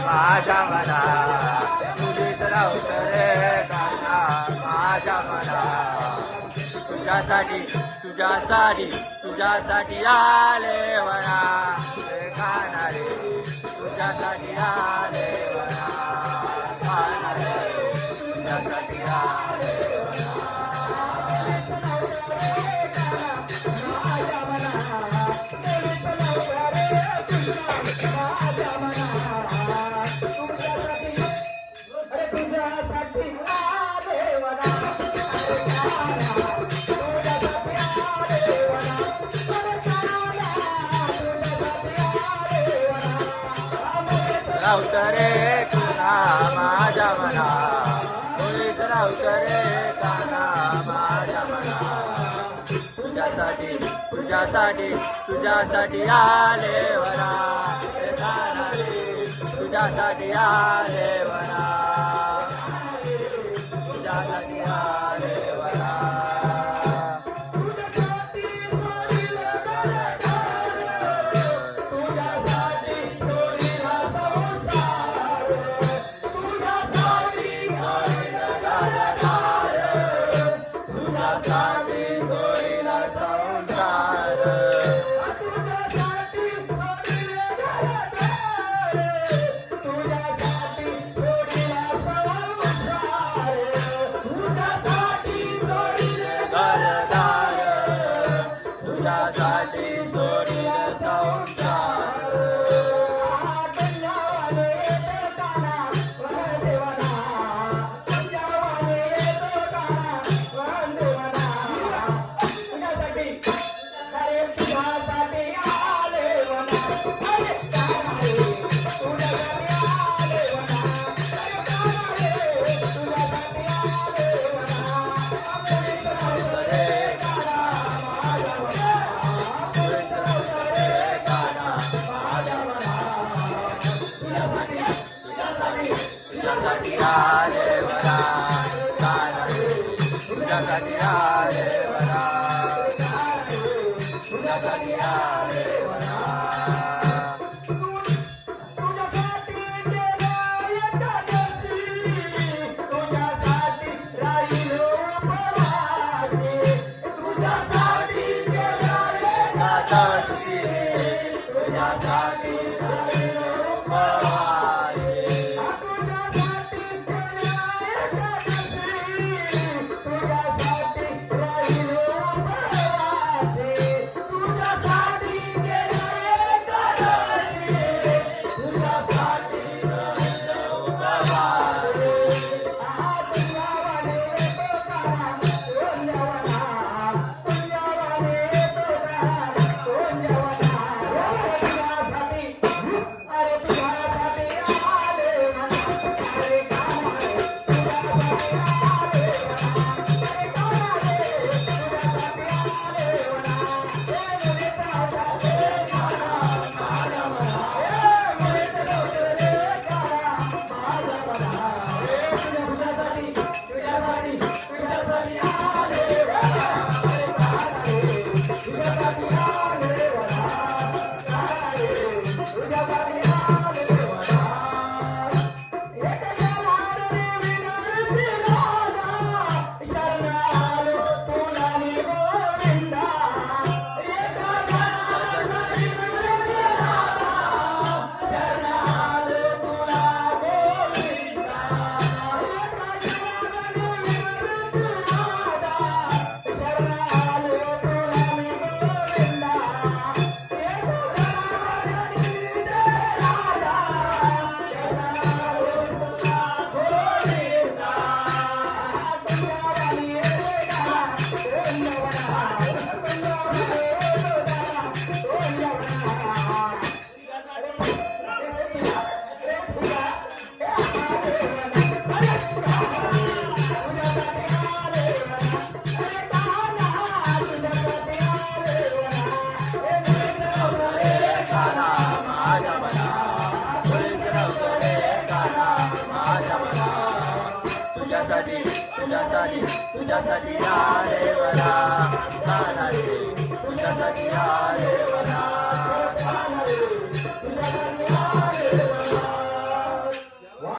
माझ्या मना तुझीच राऊत रे काना माझ्या मना तुझ्यासाठी तुझ्यासाठी तुझ्यासाठी आले म्हणा रे काना रे तुझ्यासाठी आले म्हणा काना रे तुझ्यासाठी आले राऊत रे काना माझ्या मना मुलीच राऊत रे काना माझ्या मना तुझ्यासाठी तुझ्यासाठी तुझ्यासाठी आले वरा रे काना रे तुझ्यासाठी आले वरा तुझ्यासाठी आले वरा तुझ्यासाठी सोडील संसार तुझ्यासाठी आले वरा काना रे तुझ्यासाठी आले वरा तुझ्यासाठी आले वरा तुझ्यासाठी एकादशी तुझ्यासाठी उपवासी तुझ्यासाठी आले वरा काना रे तुझ्यासाठी आले